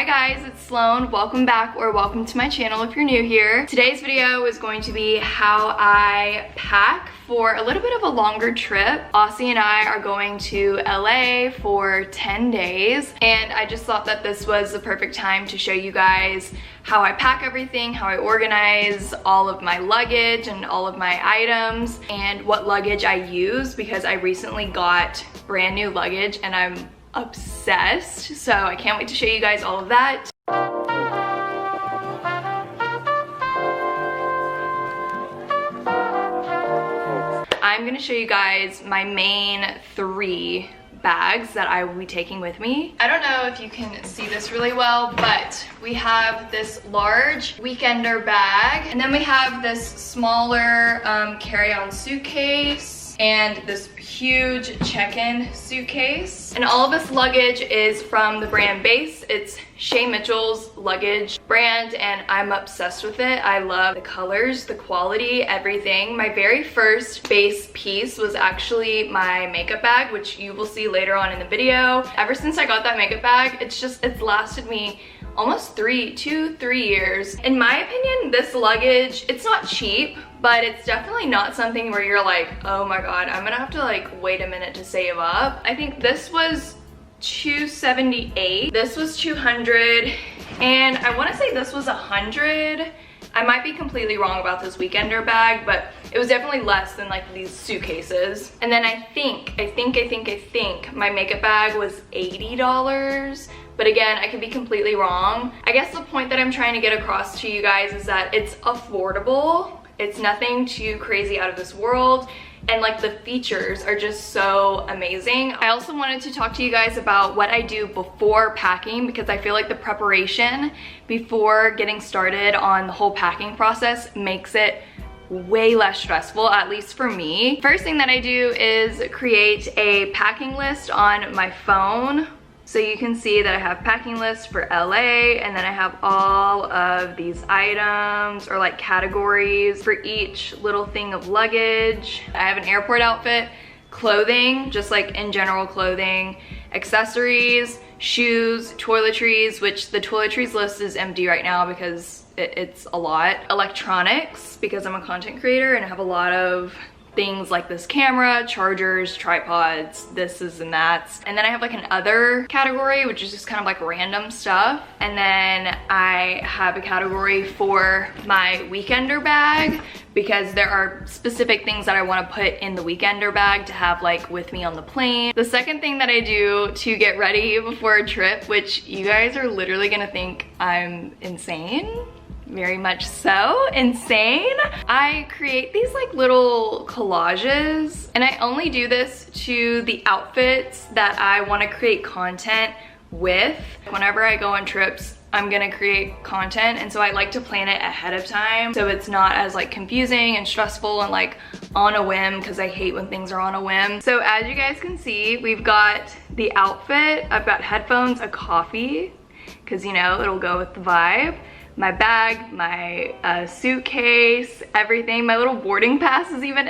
Hi guys, it's Sloan. Welcome back or welcome to my channel if you're new here. Today's video is going to be how I pack for a little bit of a longer trip. Aussie and I are going to LA for 10 days and I just thought that this was the perfect time to show you guys how I pack everything, how I organize all of my luggage and all of my items, and what luggage I use because I recently got brand new luggage and I'm obsessed. So I can't wait to show you guys all of that. I'm gonna show you guys my main 3 bags that I will be taking with me. I don't know if you can see this really well, but we have this large weekender bag, and then we have this smaller carry-on suitcase, and this huge check-in suitcase. And all of this luggage is from the brand Beis. It's Shay Mitchell's luggage brand and I'm obsessed with it. I love the colors, the quality, everything. My very first Beis piece was actually my makeup bag, which you will see later on in the video. Ever since I got that makeup bag, it's lasted me almost 3 years. In my opinion, this luggage, it's not cheap, but it's definitely not something where you're like, oh my god, I'm gonna have to like wait a minute to save up. I think this was $278, this was $200, and I want to say this was $100. I might be completely wrong about this weekender bag, but it was definitely less than like these suitcases. And then I think my makeup bag was $80. But again, I could be completely wrong. I guess the point that I'm trying to get across to you guys is that it's affordable. It's nothing too crazy out of this world. And like the features are just so amazing. I also wanted to talk to you guys about what I do before packing, because I feel like the preparation before getting started on the whole packing process makes it way less stressful, at least for me. First thing that I do is create a packing list on my phone. So you can see that I have packing lists for LA, and then I have all of these items or like categories for each little thing of luggage. I have an airport outfit, clothing, just like in general clothing, accessories, shoes, toiletries, which the toiletries list is empty right now because it's a lot. Electronics, because I'm a content creator and I have a lot of things like this camera, chargers, tripods, thises and that's. And then I have like an other category, which is just kind of like random stuff. And then I have a category for my weekender bag, because there are specific things that I want to put in the weekender bag to have like with me on the plane. The second thing that I do to get ready before a trip, which you guys are literally gonna think I'm insane, very much so insane, I create these like little collages, and I only do this to the outfits that I want to create content with. Whenever I go on trips, I'm gonna create content, and so I like to plan it ahead of time so it's not as like confusing and stressful and like on a whim, because I hate when things are on a whim. So as you guys can see, we've got the outfit, I've got headphones, a coffee, because you know it'll go with the vibe, my bag, my suitcase, everything. My little boarding pass is even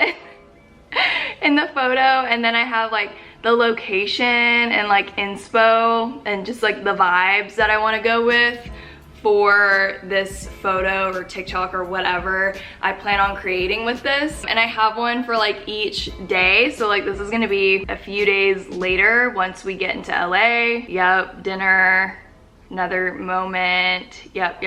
in the photo. And then I have like the location and like inspo and just like the vibes that I want to go with for this photo or TikTok or whatever I plan on creating with this. And I have one for like each day. So like this is gonna be a few days later once we get into LA. Yep, dinner, another moment, yep.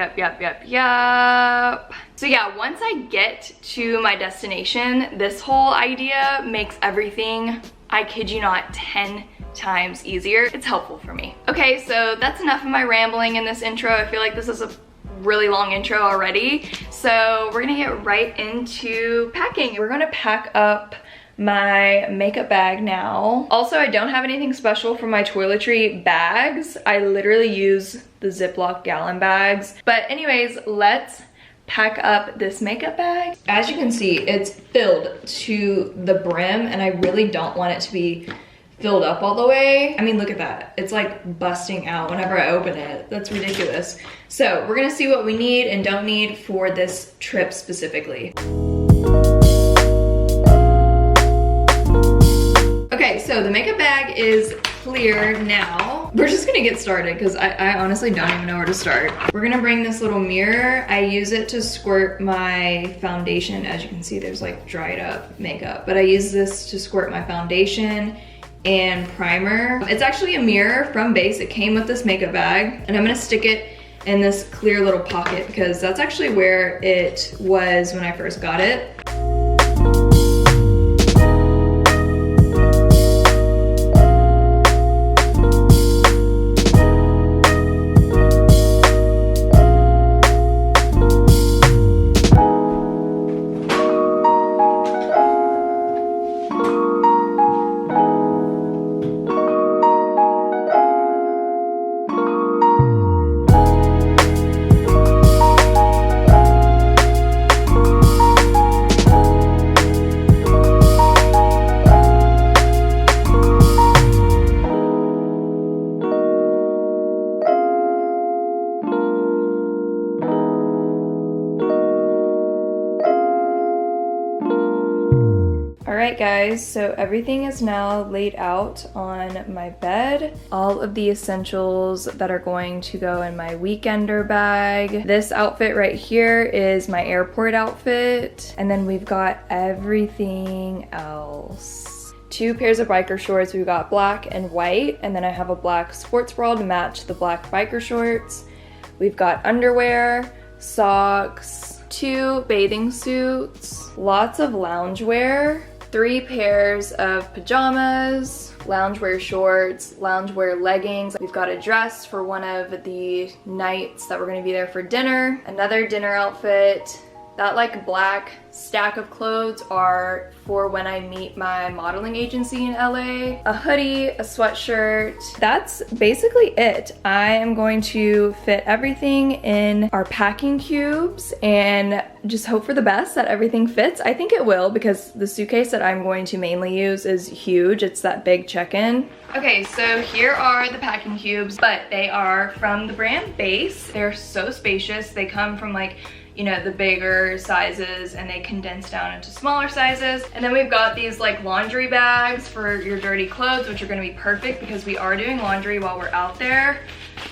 So yeah, once I get to my destination, this whole idea makes everything, I kid you not, 10 times easier. It's helpful for me. Okay, so that's enough of my rambling in this intro. I feel like this is a really long intro already. So we're gonna get right into packing. We're gonna pack up my makeup bag now. Also, I don't have anything special for my toiletry bags. I literally use the Ziploc gallon bags. But anyways, let's pack up this makeup bag. As you can see, it's filled to the brim, and I really don't want it to be filled up all the way. I mean, look at that. It's like busting out whenever I open it. That's ridiculous. So we're gonna see what we need and don't need for this trip specifically. Okay, so the makeup bag is clear now. We're just gonna get started because I honestly don't even know where to start. We're gonna bring this little mirror. I use it to squirt my foundation. As you can see, there's like dried up makeup, but I use this to squirt my foundation and primer. It's actually a mirror from Beis. It came with this makeup bag, and I'm gonna stick it in this clear little pocket because that's actually where it was when I first got it. Alright guys, so everything is now laid out on my bed. All of the essentials that are going to go in my weekender bag. This outfit right here is my airport outfit. And then we've got everything else. 2 pairs of biker shorts. We've got black and white. And then I have a black sports bra to match the black biker shorts. We've got underwear, socks, 2 bathing suits, lots of loungewear, 3 pairs of pajamas, loungewear shorts, loungewear leggings. We've got a dress for one of the nights that we're gonna be there for dinner, another dinner outfit. That like black stack of clothes are for when I meet my modeling agency in LA. A hoodie, a sweatshirt. That's basically it. I am going to fit everything in our packing cubes and just hope for the best that everything fits. I think it will because the suitcase that I'm going to mainly use is huge. It's that big check-in. Okay, so here are the packing cubes, but they are from the brand Beis. They're so spacious. They come from like, you know, the bigger sizes and they condense down into smaller sizes. And then we've got these like laundry bags for your dirty clothes, which are gonna be perfect because we are doing laundry while we're out there.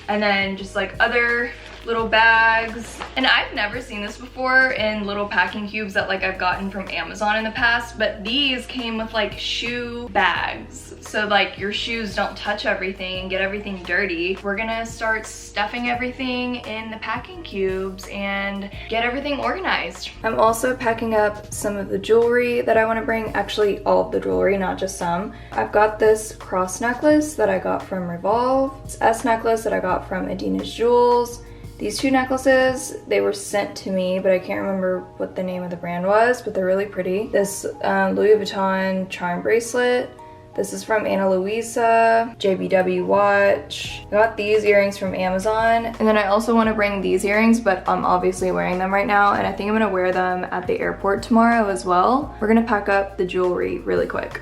And then just like other little bags. And I've never seen this before in little packing cubes that like I've gotten from Amazon in the past, but these came with like shoe bags. So like your shoes don't touch everything and get everything dirty. We're gonna start stuffing everything in the packing cubes and get everything organized. I'm also packing up some of the jewelry that I wanna bring, actually all of the jewelry, not just some. I've got this cross necklace that I got from Revolve, this S necklace that I got from Adina's Jewels. These 2 necklaces, they were sent to me, but I can't remember what the name of the brand was, but they're really pretty. This Louis Vuitton charm bracelet. This is from Ana Luisa, JBW watch. I got these earrings from Amazon. And then I also want to bring these earrings, but I'm obviously wearing them right now, and I think I'm gonna wear them at the airport tomorrow as well. We're gonna pack up the jewelry really quick.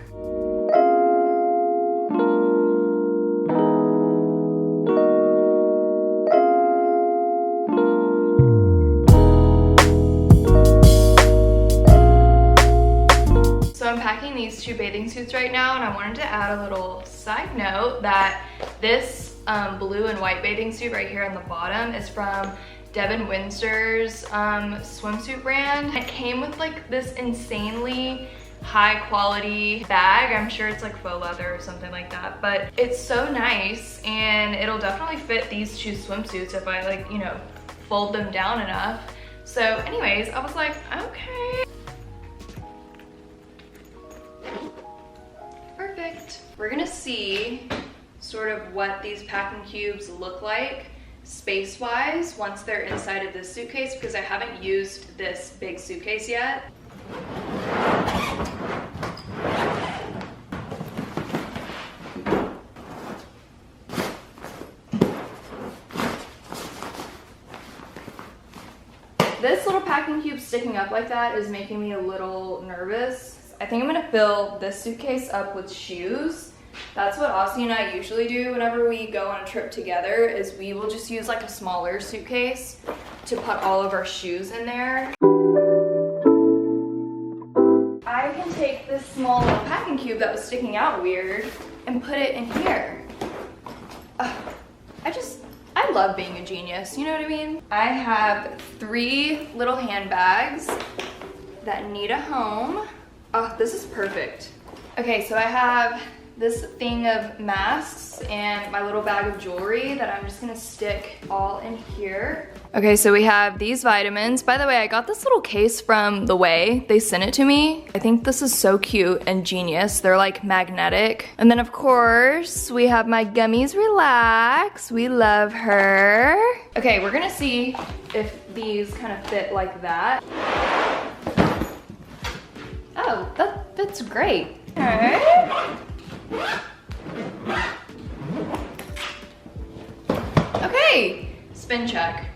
These 2 bathing suits right now, and I wanted to add a little side note that this blue and white bathing suit right here on the bottom is from Devin Windsor's swimsuit brand. It came with like this insanely high quality bag. I'm sure it's like faux leather or something like that, but it's so nice and it'll definitely fit these 2 swimsuits if I like, you know, fold them down enough. So anyways, I was like, okay. Perfect. We're gonna see sort of what these packing cubes look like space-wise once they're inside of this suitcase because I haven't used this big suitcase yet. This little packing cube sticking up like that is making me a little nervous. I think I'm gonna fill this suitcase up with shoes. That's what Aussie and I usually do whenever we go on a trip together, is we will just use like a smaller suitcase to put all of our shoes in there. I can take this small little packing cube that was sticking out weird and put it in here. love being a genius, you know what I mean? I have 3 little handbags that need a home. Oh, this is perfect. Okay, so I have this thing of masks and my little bag of jewelry that I'm just gonna stick all in here. Okay, so we have these vitamins. By the way, I got this little case from The Way. They sent it to me. I think this is so cute and genius. They're like magnetic. And then of course, we have my Gummies Relax. We love her. Okay, we're gonna see if these kind of fit like that. Oh, that fits great. Okay. Okay, spin check.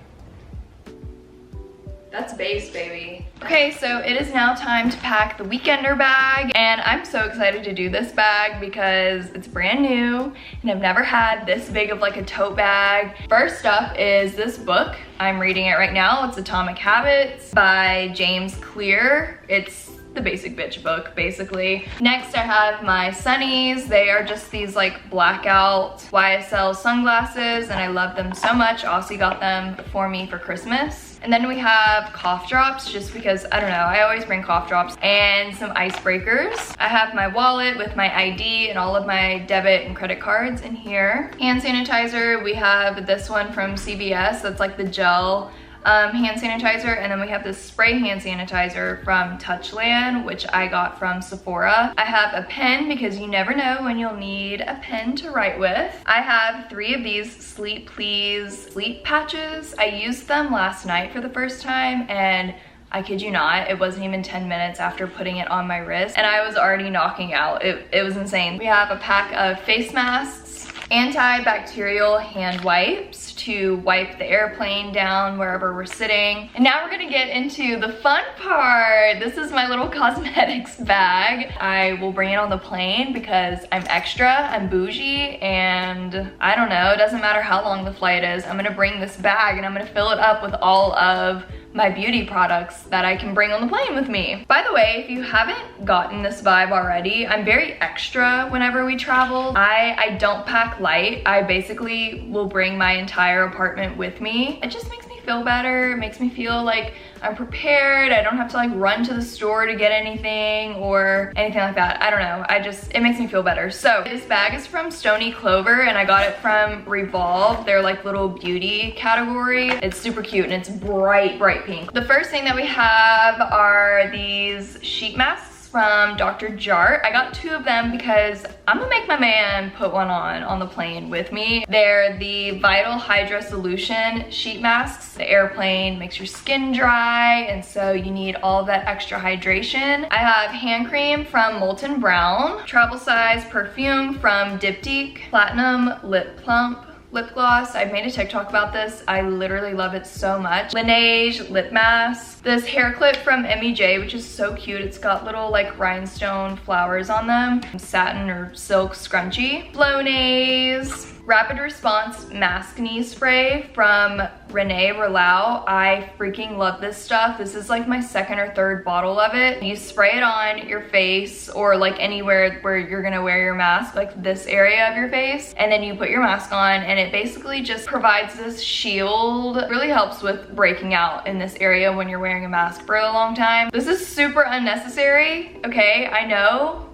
That's base, baby. Okay, so it is now time to pack the weekender bag, and I'm so excited to do this bag because it's brand new and I've never had this big of like a tote bag. First up is this book. I'm reading it right now. It's Atomic Habits by James Clear. It's the basic bitch book, basically. Next, I have my sunnies. They are just these like blackout YSL sunglasses, and I love them so much. Aussie got them for me for Christmas. And then we have cough drops, just because, I don't know, I always bring cough drops, and some icebreakers. I have my wallet with my ID and all of my debit and credit cards in here. Hand sanitizer, we have this one from CVS, that's like the gel hand sanitizer, and then we have this spray hand sanitizer from Touchland, which I got from Sephora. I have a pen because you never know when you'll need a pen to write with. I have 3 of these Sleep Please sleep patches. I used them last night for the first time, and I kid you not, it wasn't even 10 minutes after putting it on my wrist, and I was already knocking out. It was insane. We have a pack of face masks, antibacterial hand wipes to wipe the airplane down wherever we're sitting. And now we're gonna get into the fun part. This is my little cosmetics bag. I will bring it on the plane because I'm extra, I'm bougie, and I don't know, it doesn't matter how long the flight is. I'm gonna bring this bag and I'm gonna fill it up with all of my beauty products that I can bring on the plane with me. By the way, if you haven't gotten this vibe already, I'm very extra whenever we travel. I don't pack light. I basically will bring my entire apartment with me. It just makes me feel better. It makes me feel like I'm prepared. I don't have to like run to the store to get anything or anything like that. I don't know. It makes me feel better. So this bag is from Stony Clover, and I got it from Revolve. They're like little beauty category. It's super cute and it's bright, bright pink. The first thing that we have are these sheet masks from Dr. Jart. I got 2 of them because I'm gonna make my man put one on the plane with me. They're the Vital Hydra Solution sheet masks. The airplane makes your skin dry, and so you need all of that extra hydration. I have hand cream from Molten Brown, travel size perfume from Diptyque, Platinum Lip Plump lip gloss. I've made a TikTok about this. I literally love it so much. Laneige lip mask. This hair clip from MEJ, which is so cute. It's got little like rhinestone flowers on them. Satin or silk scrunchie. Flonase Rapid Response Mask Knee Spray from Renee Relau. I freaking love this stuff. This is like my 2nd or 3rd bottle of it. You spray it on your face or like anywhere where you're gonna wear your mask, like this area of your face, and then you put your mask on, and it basically just provides this shield. It really helps with breaking out in this area when you're wearing a mask for a long time. This is super unnecessary, okay? I know.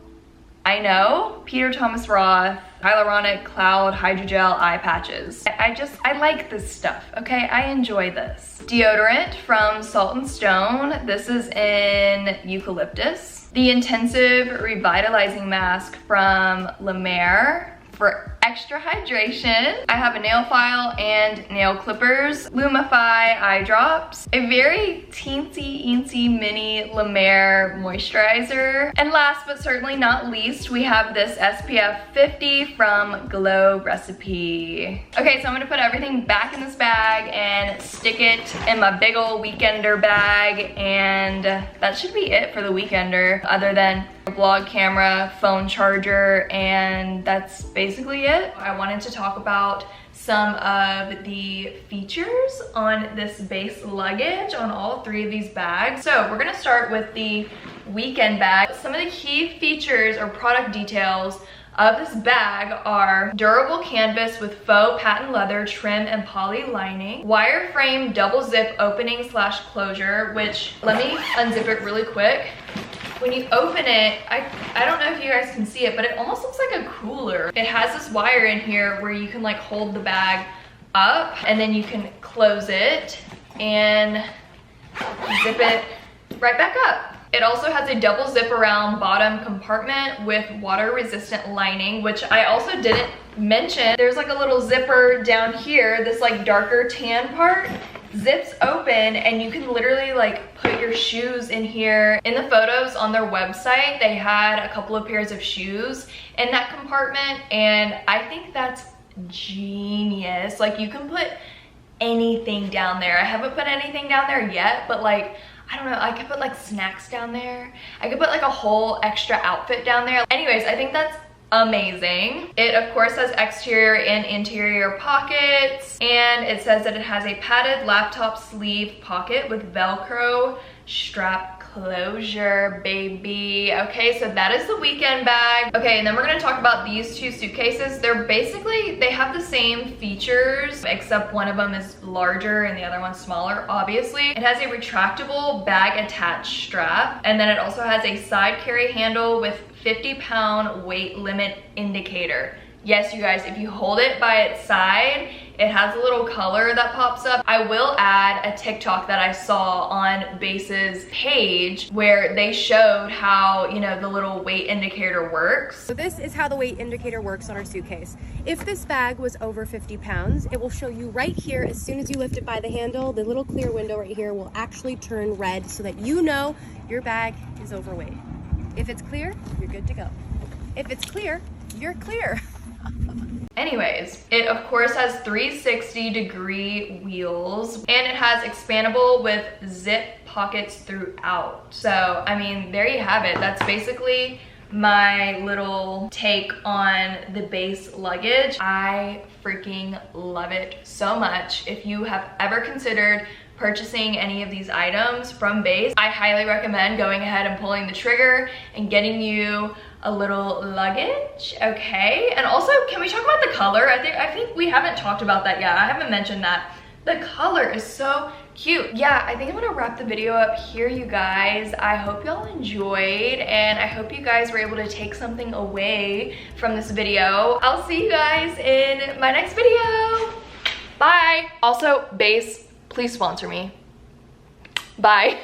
Peter Thomas Roth Hyaluronic Cloud Hydrogel eye patches. I like this stuff, okay? I enjoy this. Deodorant from Salt and Stone. This is in eucalyptus. The Intensive Revitalizing Mask from La Mer for extra hydration. I have a nail file and nail clippers. Lumify eye drops. A very teensy mini La Mer moisturizer. And last but certainly not least, we have this SPF 50 from Glow Recipe. Okay, so I'm gonna put everything back in this bag and stick it in my big old weekender bag, and that should be it for the weekender, other than a vlog camera, phone charger, and that's basically it. I wanted to talk about some of the features on this Beis Luggage on all 3 of these bags. So we're gonna start with the weekend bag. Some of the key features or product details of this bag are durable canvas with faux patent leather trim and poly lining, wireframe double zip opening slash closure, which let me unzip it really quick. When you open it, I don't know if you guys can see it, but it almost looks like a cooler. It has this wire in here where you can like hold the bag up and then you can close it and zip it right back up. It also has a double zip around bottom compartment with water resistant lining, which I also didn't mention. There's like a little zipper down here, this like darker tan part zips open and you can literally like put your shoes in here. In the photos on their website, they had a couple of pairs of shoes in that compartment, and I think that's genius. Like you can put anything down there. I haven't put anything down there yet, but like, I don't know, I could put like snacks down there. I could put like a whole extra outfit down there. Anyways, I think that's amazing. It of course has exterior and interior pockets, and it says that it has a padded laptop sleeve pocket with Velcro strap closure, baby. Okay, so that is the weekend bag. Okay, and then we're gonna talk about these two suitcases. They're basically, they have the same features, except one of them is larger and the other one's smaller, obviously. It has a retractable bag attached strap, and then it also has a side carry handle with 50-pound weight limit indicator. Yes, you guys, if you hold it by its side, it has a little color that pops up. I will add a TikTok that I saw on Beis's page where they showed how, you know, the little weight indicator works. So this is how the weight indicator works on our suitcase. If this bag was over 50 pounds, it will show you right here as soon as you lift it by the handle, the little clear window right here will actually turn red so that you know your bag is overweight. If it's clear, you're good to go. If it's clear, you're clear. Anyways, it of course has 360-degree wheels, and it has expandable with zip pockets throughout. So, I mean, there you have it. That's basically my little take on the Beis Luggage. I freaking love it so much. If you have ever considered purchasing any of these items from Beis, I highly recommend going ahead and pulling the trigger and getting you a little luggage, okay? And also, can we talk about the color? I think we haven't talked about that yet. I haven't mentioned that. The color is so cute. Yeah, I think I'm gonna wrap the video up here, you guys. I hope y'all enjoyed, and I hope you guys were able to take something away from this video. I'll see you guys in my next video. Bye. Also, Beis, please sponsor me. Bye.